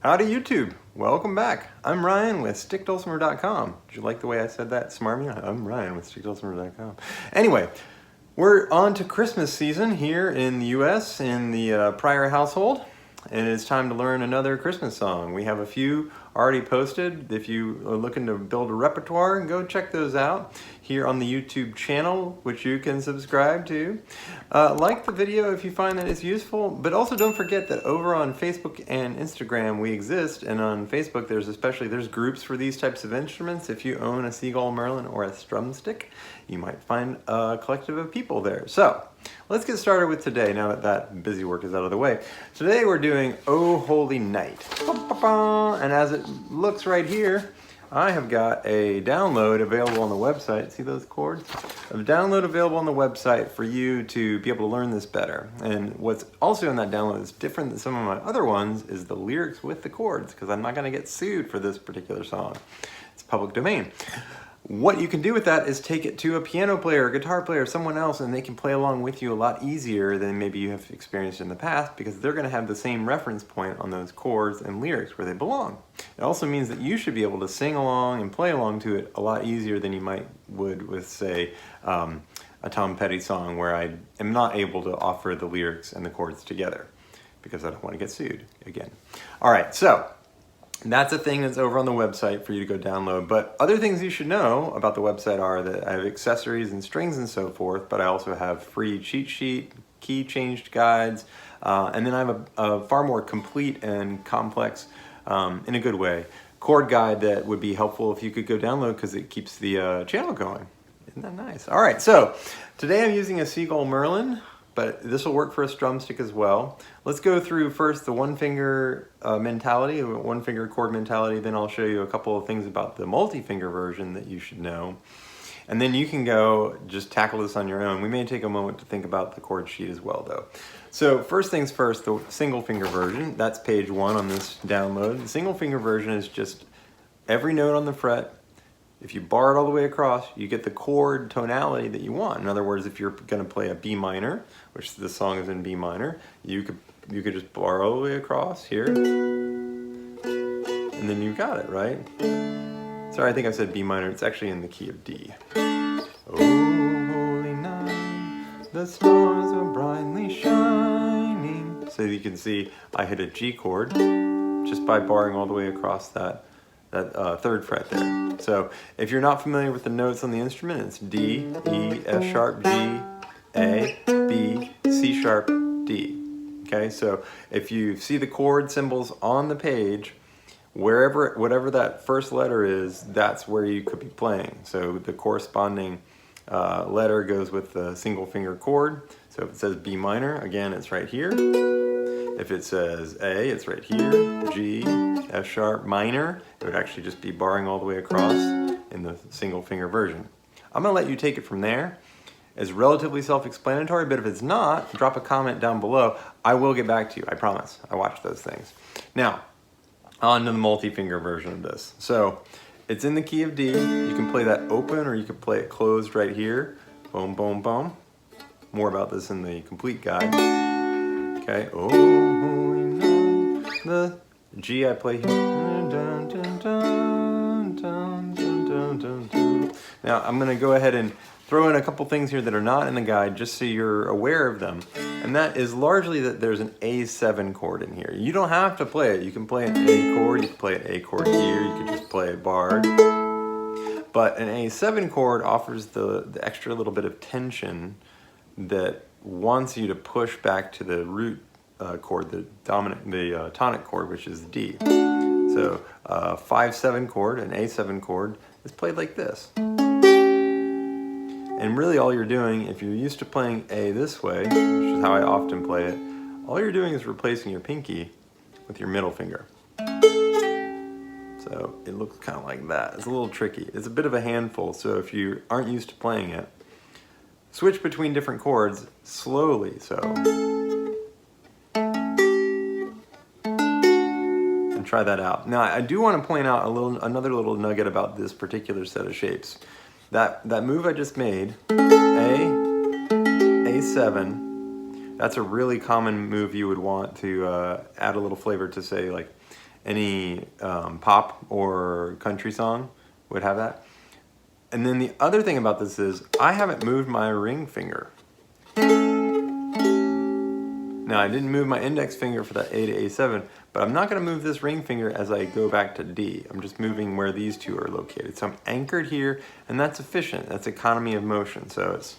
Howdy YouTube, welcome back. I'm Ryan with StickDulcimer.com. Did you like the way I said that, smarmy? I'm Ryan with StickDulcimer.com. Anyway, we're on to Christmas season here in the US in the Pryor household, and it's time to learn another Christmas song. We have a few already posted. If you are looking to build a repertoire, go check those out here on the YouTube channel, which you can subscribe to. Like the video if you find that it's useful, but also don't forget that over on Facebook and Instagram we exist, and on Facebook there's groups for these types of instruments. If you own a Seagull Merlin or a Strumstick, you might find a collective of people there. So let's get started with today, now that that busy work is out of the way. Today we're doing O Holy Night. And as it looks right here, I have got a download available on the website. See those chords? A download available on the website for you to be able to learn this better. And what's also in that download that's different than some of my other ones is the lyrics with the chords, because I'm not going to get sued for this particular song. It's public domain. What you can do with that is take it to a piano player, a guitar player, someone else, and they can play along with you a lot easier than maybe you have experienced in the past, because they're going to have the same reference point on those chords and lyrics where they belong. It also means that you should be able to sing along and play along to it a lot easier than you would with, say, a Tom Petty song where I am not able to offer the lyrics and the chords together because I don't want to get sued again. All right, so that's a thing that's over on the website for you to go download. But other things you should know about the website are that I have accessories and strings and so forth, but I also have free cheat sheet, key changed guides, and then I have a far more complete and complex, in a good way, chord guide that would be helpful if you could go download, because it keeps the channel going. Isn't that nice? All right, so today I'm using a Seagull Merlin, but this will work for a Strumstick as well. Let's go through first the one finger mentality, one finger chord mentality, then I'll show you a couple of things about the multi-finger version that you should know. And then you can go just tackle this on your own. We may take a moment to think about the chord sheet as well though. So first things first, the single finger version, that's page 1 on this download. The single finger version is just every note on the fret. If you bar it all the way across, you get the chord tonality that you want. In other words, if you're going to play a B minor, which this song is in B minor, you could just bar all the way across here, and then you got it, right? Sorry, I think I said B minor. It's actually in the key of D. Oh, holy night, the stars are brightly shining. So you can see I hit a G chord just by barring all the way across that third fret there. So if you're not familiar with the notes on the instrument, it's D, E, F sharp, G, A, B, C sharp, D. Okay, so if you see the chord symbols on the page, whatever that first letter is, that's where you could be playing. So the corresponding letter goes with the single finger chord. So if it says B minor, again, it's right here. If it says A, it's right here. G, F sharp minor, it would actually just be barring all the way across in the single finger version. I'm gonna let you take it from there. It's relatively self-explanatory, but if it's not, drop a comment down below. I will get back to you, I promise. I watch those things. Now, on to the multi-finger version of this. So it's in the key of D. You can play that open or you can play it closed right here. Boom, boom, boom. More about this in the complete guide. Okay, oh, holy night, the G I play here. Dun, dun, dun, dun, dun, dun, dun, dun. Now I'm gonna go ahead and throw in a couple things here that are not in the guide just so you're aware of them. And that is largely that there's an A7 chord in here. You don't have to play it. You can play an A chord, you can play an A chord here, you can just play it barred. But an A7 chord offers the extra little bit of tension that wants you to push back to the root chord, the tonic chord, which is D. So 5-7 chord, an A7 chord, is played like this. And really all you're doing, if you're used to playing A this way, which is how I often play it, all you're doing is replacing your pinky with your middle finger. So it looks kind of like that. It's a little tricky. It's a bit of a handful, so if you aren't used to playing it, switch between different chords slowly, so. And try that out. Now I do want to point out another little nugget about this particular set of shapes. That move I just made, A7, that's a really common move you would want to add a little flavor to, say, like any pop or country song would have that. And then the other thing about this is I haven't moved my ring finger. Now I didn't move my index finger for that A to A7, but I'm not going to move this ring finger as I go back to D. I'm just moving where these two are located. So I'm anchored here, and that's efficient. That's economy of motion. So it's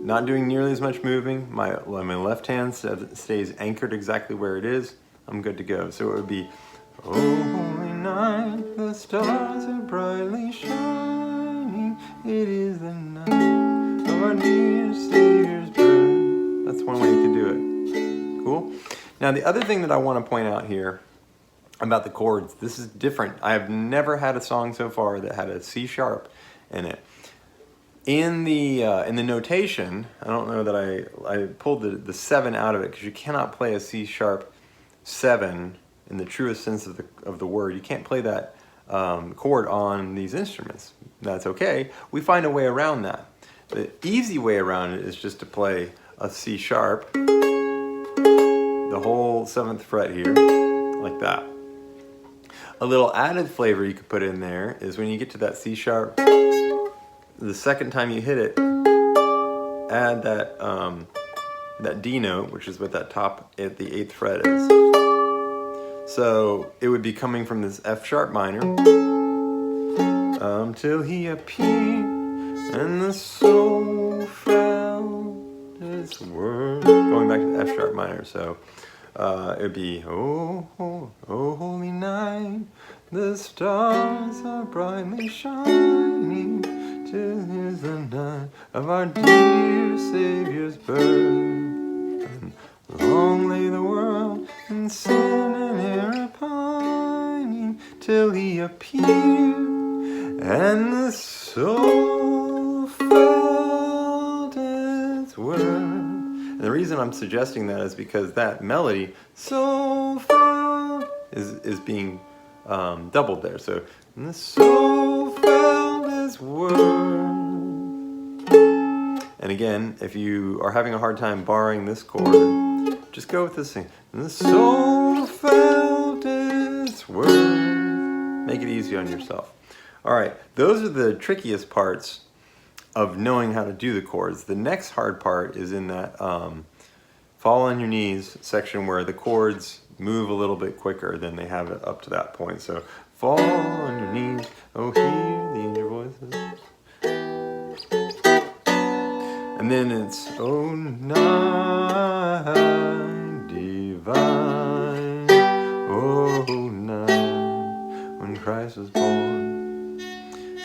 not doing nearly as much moving. My left hand stays anchored exactly where it is. I'm good to go. So it would be, oh, holy night, the stars are brightly shining. It is the night of our dear Savior's birth. That's one way you can do it. Cool? Now the other thing that I want to point out here about the chords, this is different. I have never had a song so far that had a C sharp in it. In the notation, I don't know that I pulled the 7 out of it because you cannot play a C sharp 7 in the truest sense of the word. You can't play that chord on these instruments. That's okay. We find a way around that. The easy way around it is just to play a C sharp, the whole 7th fret here, like that. A little added flavor you could put in there is when you get to that C sharp, the second time you hit it, add that that D note, which is what that top at the 8th fret is. So it would be coming from this F sharp minor, till he appeared, and the soul felt its worth. Going back to the F sharp minor, so it would be, oh, oh, oh, holy night, the stars are brightly shining, till is the night of our dear Savior's birth. And long lay the world in sin and error pining, till he appeared, and the soul felt its worth. And the reason I'm suggesting that is because that melody, so felt, is being doubled there. So, and the soul felt its worth. And again, if you are having a hard time borrowing this chord, just go with this thing. And the soul felt its worth. Make it easy on yourself. All right, those are the trickiest parts of knowing how to do the chords. The next hard part is in that fall on your knees section where the chords move a little bit quicker than they have it up to that point. So fall on your knees, oh hear the angel voices. And then it's, oh night divine, oh night when Christ was born.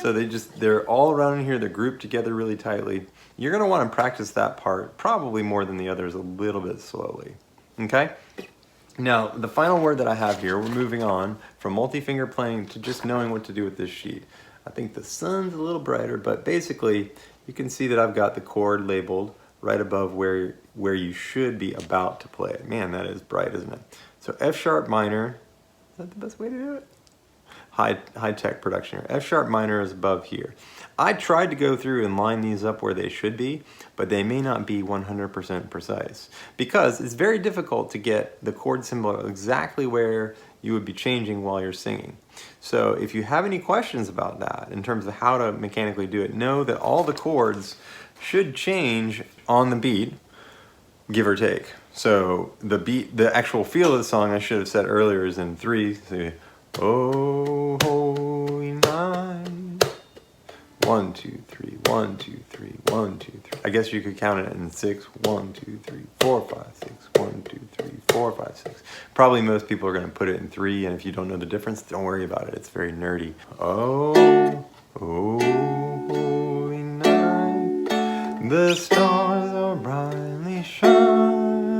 So they're all around in here, they're grouped together really tightly. You're gonna wanna practice that part probably more than the others a little bit slowly, okay? Now, the final word that I have here, we're moving on from multi-finger playing to just knowing what to do with this sheet. I think the sun's a little brighter, but basically, you can see that I've got the chord labeled right above where you should be about to play it. Man, that is bright, isn't it? So F sharp minor, is that the best way to do it? High-tech production here. F sharp minor is above here. I tried to go through and line these up where they should be, but they may not be 100% precise because it's very difficult to get the chord symbol exactly where you would be changing while you're singing. So if you have any questions about that in terms of how to mechanically do it, know that all the chords should change on the beat, give or take. So the beat, the actual feel of the song, I should have said earlier, is in 3. So, oh, holy night. 1, 2, 3, 1, 2, 3, 1, 2, 3. I guess you could count it in 6. 1, 2, 3, 4, 5, 6. 1, 2, 3, 4, 5, 6. Probably most people are going to put it in 3, and if you don't know the difference, don't worry about it. It's very nerdy. Oh, oh, holy night, the stars are brightly shining.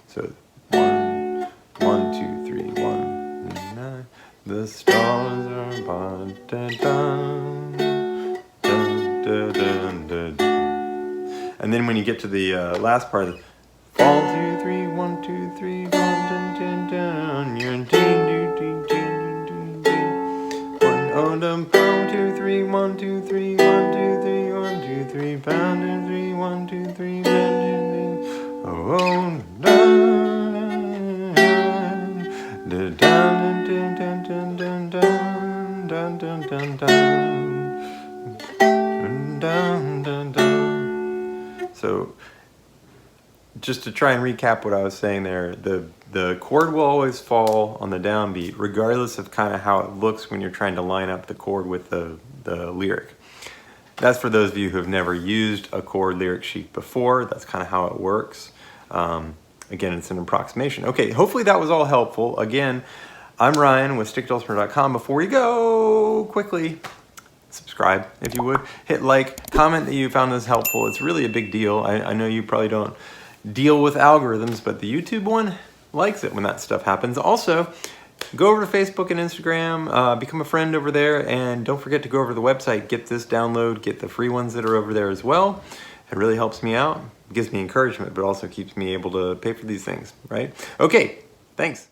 So 1, 1, 2, 3, 1, 9. The stars are brightly and then when you get to the last part, fall 2, 3, 1, 2, 3, 1, down, you're ding, ding, ding, ding, ding, ding. 1, oh, dum, pound 2, 3, 1, 2, 3, 1, 2, 3, 1, 2, 3, pound 2, 3, 1, 2, 3, 1, 2, 3. Oh, down. So just to try and recap what I was saying there, the chord will always fall on the downbeat, regardless of kind of how it looks when you're trying to line up the chord with the lyric. That's for those of you who have never used a chord lyric sheet before. That's kind of how it works. Again, it's an approximation. Okay, hopefully that was all helpful. Again, I'm Ryan with stickdulcimer.com. Before you go, quickly, subscribe if you would. Hit like, comment that you found this helpful. It's really a big deal. I know you probably don't deal with algorithms, but the YouTube one likes it when that stuff happens. Also, go over to Facebook and Instagram, become a friend over there, and don't forget to go over to the website, get this download, get the free ones that are over there as well. It really helps me out, gives me encouragement, but also keeps me able to pay for these things, right? Okay, thanks.